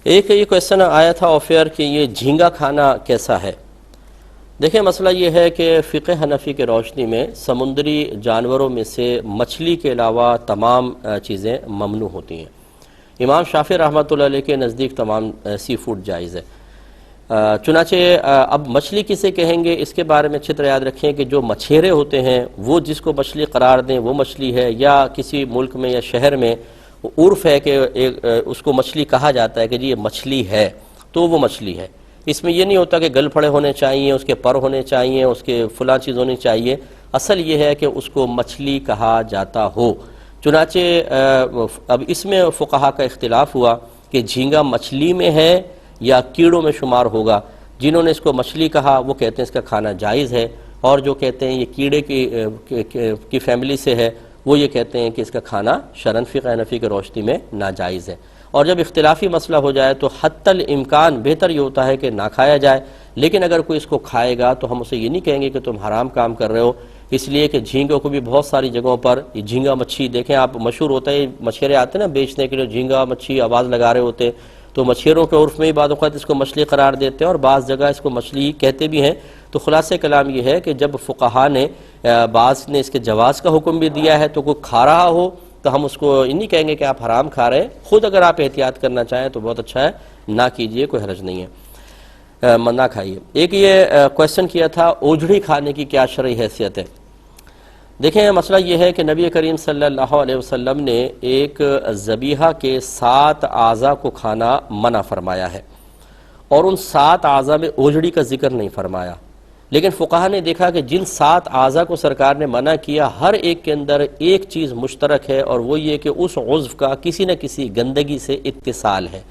ایک یہ کویسچن آیا تھا آفیئر کہ یہ جھینگا کھانا کیسا ہے؟ دیکھیں مسئلہ یہ ہے کہ فقہ حنفی کے روشنی میں سمندری جانوروں میں سے مچھلی کے علاوہ تمام چیزیں ممنوع ہوتی ہیں۔ امام شافعی رحمۃ اللہ علیہ کے نزدیک تمام سی فوڈ جائز ہے۔ چنانچہ اب مچھلی کسے کہیں گے اس کے بارے میں اچھی طرح یاد رکھیں کہ جو مچھیرے ہوتے ہیں وہ جس کو مچھلی قرار دیں وہ مچھلی ہے، یا کسی ملک میں یا شہر میں عرف ہے کہ اس کو مچھلی کہا جاتا ہے کہ جی یہ مچھلی ہے تو وہ مچھلی ہے۔ اس میں یہ نہیں ہوتا کہ گل پھڑے ہونے چاہیے، اس کے پر ہونے چاہیے، اس کے فلاں چیز ہونی چاہیے، اصل یہ ہے کہ اس کو مچھلی کہا جاتا ہو۔ چنانچہ اب اس میں فقہا کا اختلاف ہوا کہ جھینگا مچھلی میں ہے یا کیڑوں میں شمار ہوگا۔ جنہوں نے اس کو مچھلی کہا وہ کہتے ہیں اس کا کھانا جائز ہے، اور جو کہتے ہیں یہ کیڑے کی فیملی سے ہے وہ یہ کہتے ہیں کہ اس کا کھانا شرعاً فقہ حنفی کے روشنی میں ناجائز ہے۔ اور جب اختلافی مسئلہ ہو جائے تو حتی الامکان بہتر یہ ہوتا ہے کہ نہ کھایا جائے، لیکن اگر کوئی اس کو کھائے گا تو ہم اسے یہ نہیں کہیں گے کہ تم حرام کام کر رہے ہو، اس لیے کہ جھینگوں کو بھی بہت ساری جگہوں پر یہ جھینگا مچھی دیکھیں آپ مشہور ہوتا ہے، مچھیرے آتے ہیں نا بیچنے کے لیے، جھینگا مچھی آواز لگا رہے ہوتے ہیں، تو مچھیروں کے عرف میں ہی بعض اوقات اس کو مچھلی قرار دیتے ہیں اور بعض جگہ اس کو مچھلی کہتے بھی ہیں۔ تو خلاصہ کلام یہ ہے کہ جب فقہا نے بعض نے اس کے جواز کا حکم بھی دیا ہے تو کوئی کھا رہا ہو تو ہم اس کو یہ نہیں کہیں گے کہ آپ حرام کھا رہے ہیں، خود اگر آپ احتیاط کرنا چاہیں تو بہت اچھا ہے، نہ کیجئے، کوئی حرج نہیں ہے، نہ کھائیے۔ ایک یہ کویسچن کیا تھا اوجڑی کھانے کی کیا شرعی حیثیت ہے؟ دیکھیں مسئلہ یہ ہے کہ نبی کریم صلی اللہ علیہ وسلم نے ایک ذبیحہ کے 7 اعضاء کو کھانا منع فرمایا ہے، اور ان 7 اعضاء میں اوجڑی کا ذکر نہیں فرمایا، لیکن فقہا نے دیکھا کہ جن 7 اعضاء کو سرکار نے منع کیا ہر ایک کے اندر ایک چیز مشترک ہے، اور وہ یہ کہ اس عضو کا کسی نہ کسی گندگی سے اتصال ہے،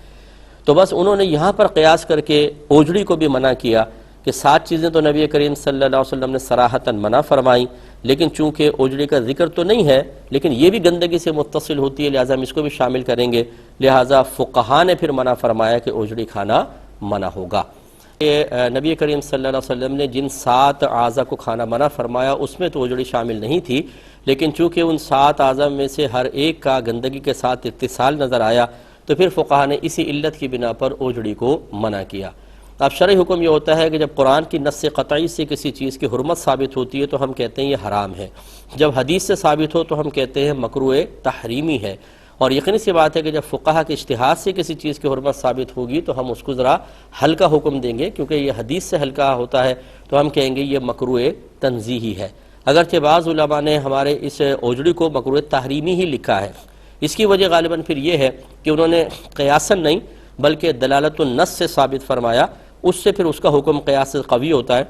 تو بس انہوں نے یہاں پر قیاس کر کے اوجڑی کو بھی منع کیا کہ 7 چیزیں تو نبی کریم صلی اللہ علیہ وسلم نے صراحتاً منع فرمائیں، لیکن چونکہ اوجڑی کا ذکر تو نہیں ہے لیکن یہ بھی گندگی سے متصل ہوتی ہے، لہٰذا ہم اس کو بھی شامل کریں گے، لہٰذا فقہا نے پھر منع فرمایا کہ اوجڑی کھانا منع ہوگا۔ نبی کریم صلی اللہ علیہ وسلم نے جن 7 اعضاء کو کھانا منع فرمایا اس میں تو اوجڑی شامل نہیں تھی، لیکن چونکہ ان 7 اعضاء میں سے ہر ایک کا گندگی کے ساتھ اتصال نظر آیا تو پھر فقہا نے اسی علت کی بنا پر اوجڑی کو منع کیا۔ اب شرعی حکم یہ ہوتا ہے کہ جب قرآن کی نص قطعی سے کسی چیز کی حرمت ثابت ہوتی ہے تو ہم کہتے ہیں یہ حرام ہے، جب حدیث سے ثابت ہو تو ہم کہتے ہیں مکروہ تحریمی ہے، اور یقینی سی بات ہے کہ جب فقہا کے اجتہاد سے کسی چیز کی حرمت ثابت ہوگی تو ہم اس کو ذرا ہلکا حکم دیں گے، کیونکہ یہ حدیث سے ہلکا ہوتا ہے تو ہم کہیں گے یہ مکروہ تنزیہی ہے۔ اگرچہ بعض علماء نے ہمارے اس اوجڑی کو مکروہ تحریمی ہی لکھا ہے، اس کی وجہ غالباً پھر یہ ہے کہ انہوں نے قیاساً نہیں بلکہ دلالت النص سے ثابت فرمایا، اس سے پھر اس کا حکم قیاس سے قوی ہوتا ہے۔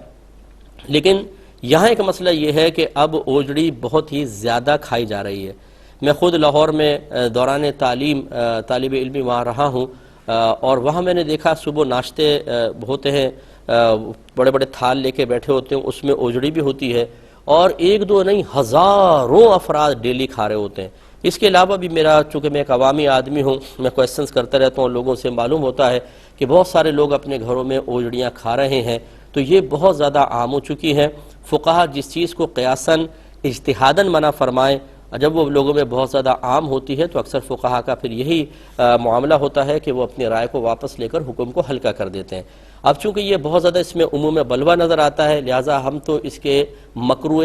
لیکن یہاں ایک مسئلہ یہ ہے کہ اب اوجڑی بہت ہی زیادہ کھائی جا رہی ہے۔ میں خود لاہور میں دوران تعلیم طالب علمی وہاں رہا ہوں، اور وہاں میں نے دیکھا صبح ناشتے ہوتے ہیں، بڑے بڑے تھال لے کے بیٹھے ہوتے ہیں، اس میں اوجڑی بھی ہوتی ہے، اور 1-2 نہیں ہزاروں افراد ڈیلی کھا رہے ہوتے ہیں۔ اس کے علاوہ بھی چونکہ میں ایک عوامی آدمی ہوں، میں کویسچنز کرتا رہتا ہوں، لوگوں سے معلوم ہوتا ہے کہ بہت سارے لوگ اپنے گھروں میں اوجڑیاں کھا رہے ہیں، تو یہ بہت زیادہ عام ہو چکی ہے۔ فقہا جس چیز کو قیاساً اجتہاداً منع فرمائیں، جب وہ لوگوں میں بہت زیادہ عام ہوتی ہے تو اکثر فقہا کا پھر یہی معاملہ ہوتا ہے کہ وہ اپنی رائے کو واپس لے کر حکم کو ہلکا کر دیتے ہیں۔ اب چونکہ یہ بہت زیادہ اس میں عموم بلوہ نظر آتا ہے، لہٰذا ہم تو اس کے مکروہ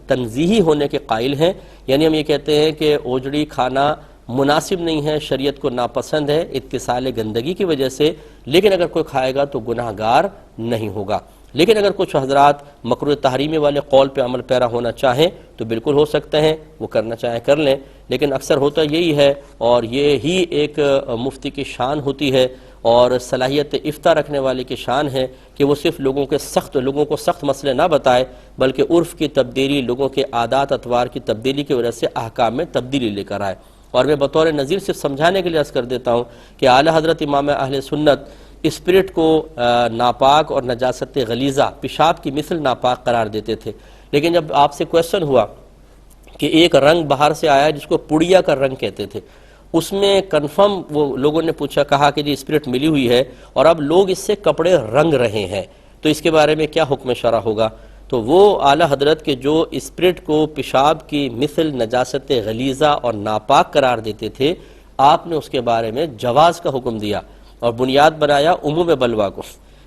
تنزیہی ہونے کے قائل ہیں، یعنی ہم یہ کہتے ہیں کہ اوجڑی کھانا مناسب نہیں ہے، شریعت کو ناپسند ہے اتصال گندگی کی وجہ سے، لیکن اگر کوئی کھائے گا تو گناہ گار نہیں ہوگا۔ لیکن اگر کچھ حضرات مکروہ تحریمی والے قول پہ عمل پیرا ہونا چاہیں تو بالکل ہو سکتے ہیں، وہ کرنا چاہیں کر لیں، لیکن اکثر ہوتا یہی ہے، اور یہ ہی ایک مفتی کی شان ہوتی ہے اور صلاحیت افتاء رکھنے والے کی شان ہے کہ وہ صرف لوگوں کو سخت مسئلے نہ بتائے بلکہ عرف کی تبدیلی، لوگوں کے عادات اطوار کی تبدیلی کی وجہ سے احکام میں تبدیلی لے کر آئے۔ اور میں بطور نظیر صرف سمجھانے کے لیے عرض کر دیتا ہوں کہ اعلیٰ حضرت امام اہل سنت اسپرٹ کو ناپاک اور نجاست غلیظہ، پیشاب کی مثل ناپاک قرار دیتے تھے، لیکن جب آپ سے کویسچن ہوا کہ ایک رنگ باہر سے آیا جس کو پڑیا کا رنگ کہتے تھے، اس میں کنفرم وہ لوگوں نے کہا کہ جی اسپرٹ ملی ہوئی ہے اور اب لوگ اس سے کپڑے رنگ رہے ہیں، تو اس کے بارے میں کیا حکم شرع ہوگا؟ تو وہ اعلیٰ حضرت کے جو اسپرٹ کو پیشاب کی مثل نجاست غلیظہ اور ناپاک قرار دیتے تھے، آپ نے اس کے بارے میں جواز کا حکم دیا، اور بنیاد بنایا عموم بلوا کو،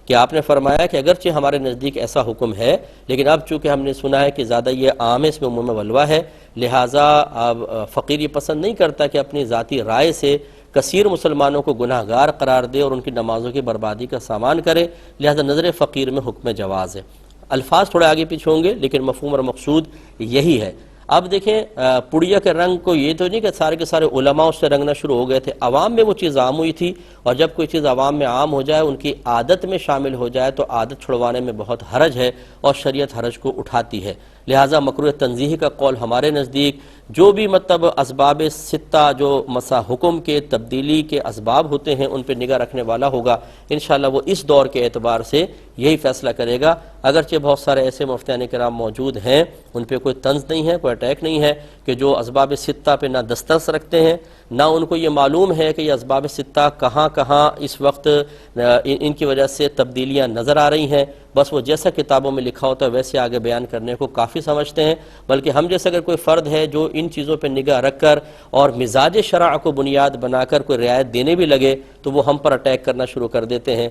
کہ آپ نے فرمایا کہ اگرچہ ہمارے نزدیک ایسا حکم ہے، لیکن اب چونکہ ہم نے سنا ہے کہ زیادہ یہ عام ہے، اس میں عموم بلوا ہے، لہٰذا فقیر یہ پسند نہیں کرتا کہ اپنی ذاتی رائے سے کثیر مسلمانوں کو گناہ گار قرار دے اور ان کی نمازوں کی بربادی کا سامان کرے، لہٰذا نظر فقیر میں حکم جواز ہے۔ الفاظ تھوڑے آگے پیچھے ہوں گے لیکن مفہوم اور مقصود یہی ہے۔ اب دیکھیں پڑیا کے رنگ کو یہ تو نہیں کہ سارے کے سارے علماء اس سے رنگنا شروع ہو گئے تھے، عوام میں وہ چیز عام ہوئی تھی، اور جب کوئی چیز عوام میں عام ہو جائے، ان کی عادت میں شامل ہو جائے تو عادت چھڑوانے میں بہت حرج ہے اور شریعت حرج کو اٹھاتی ہے۔ لہٰذا مکروہ تنزیہی کا قول ہمارے نزدیک جو بھی مطلب اسباب ستہ جو مسا حکم کے تبدیلی کے اسباب ہوتے ہیں ان پہ نگاہ رکھنے والا ہوگا، انشاءاللہ وہ اس دور کے اعتبار سے یہی فیصلہ کرے گا۔ اگرچہ بہت سارے ایسے مفتیان کرام موجود ہیں، ان پہ کوئی طنز نہیں ہے، کوئی اٹیک نہیں ہے، کہ جو اسباب ستہ پہ نہ دسترس رکھتے ہیں، نہ ان کو یہ معلوم ہے کہ یہ اسباب ستہ کہاں کہاں اس وقت ان کی وجہ سے تبدیلیاں نظر آ رہی ہیں، بس وہ جیسا کتابوں میں لکھا ہوتا ہے ویسے آگے بیان کرنے کو کافی سمجھتے ہیں۔ بلکہ ہم جیسے اگر کوئی فرد ہے جو ان چیزوں پہ نگاہ رکھ کر اور مزاج شرع کو بنیاد بنا کر کوئی رعایت دینے بھی لگے تو وہ ہم پر اٹیک کرنا شروع کر دیتے ہیں۔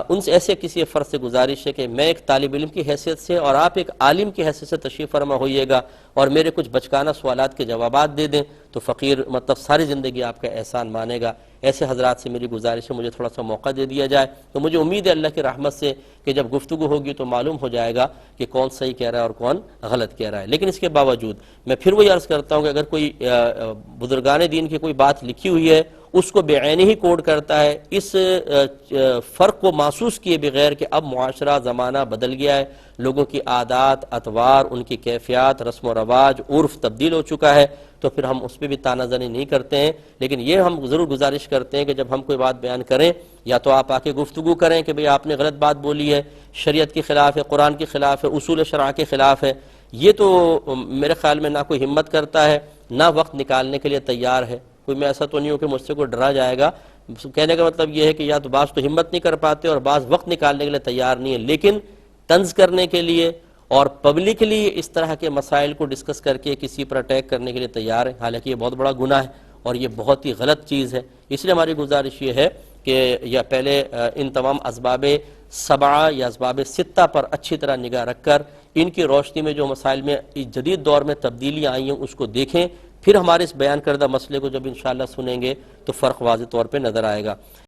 ان سے ایسے کسی فرد سے گزارش ہے کہ میں ایک طالب علم کی حیثیت سے اور آپ ایک عالم کی حیثیت سے تشریف فرما ہوئیے گا اور میرے کچھ بچکانہ سوالات کے جوابات دے دیں تو فقیر مطلب ساری زندگی آپ کا احسان مانے گا۔ ایسے حضرات سے میری گزارش ہے مجھے تھوڑا سا موقع دے دیا جائے، تو مجھے امید ہے اللہ کی رحمت سے کہ جب گفتگو ہوگی تو معلوم ہو جائے گا کہ کون صحیح کہہ رہا ہے اور کون غلط کہہ رہا ہے۔ لیکن اس کے باوجود میں پھر وہی عرض کرتا ہوں کہ اگر کوئی بزرگان دین کی کوئی بات لکھی ہوئی ہے اس کو بے عینی ہی کوڈ کرتا ہے، اس فرق کو محسوس کیے بغیر کہ اب معاشرہ زمانہ بدل گیا ہے، لوگوں کی عادات اطوار ان کی کیفیات رسم و رواج عرف تبدیل ہو چکا ہے، تو پھر ہم اس پہ بھی تانہ زنی نہیں کرتے ہیں۔ لیکن یہ ہم ضرور گزارش کرتے ہیں کہ جب ہم کوئی بات بیان کریں یا تو آپ آ کے گفتگو کریں کہ بھئی آپ نے غلط بات بولی ہے، شریعت کے خلاف ہے، قرآن کے خلاف ہے، اصول شرع کے خلاف ہے۔ یہ تو میرے خیال میں نہ کوئی ہمت کرتا ہے نہ وقت نکالنے کے لیے تیار ہے۔ کوئی میں ایسا تو نہیں ہوں کہ مجھ سے کوئی ڈرا جائے گا۔ کہنے کا مطلب یہ ہے کہ یا تو بعض تو ہمت نہیں کر پاتے اور بعض وقت نکالنے کے لیے تیار نہیں ہے، لیکن طنز کرنے کے لیے اور پبلکلی اس طرح کے مسائل کو ڈسکس کر کے کسی پر اٹیک کرنے کے لیے تیار ہے، حالانکہ یہ بہت بڑا گناہ ہے اور یہ بہت ہی غلط چیز ہے۔ اس لیے ہماری گزارش یہ ہے کہ یا پہلے ان تمام اسباب سبعہ یا اسباب ستہ پر اچھی طرح نگاہ رکھ کر ان کی روشنی میں جو مسائل میں جدید دور میں تبدیلیاں آئی ہیں اس کو دیکھیں، پھر ہمارے اس بیان کردہ مسئلے کو جب انشاءاللہ سنیں گے تو فرق واضح طور پہ نظر آئے گا۔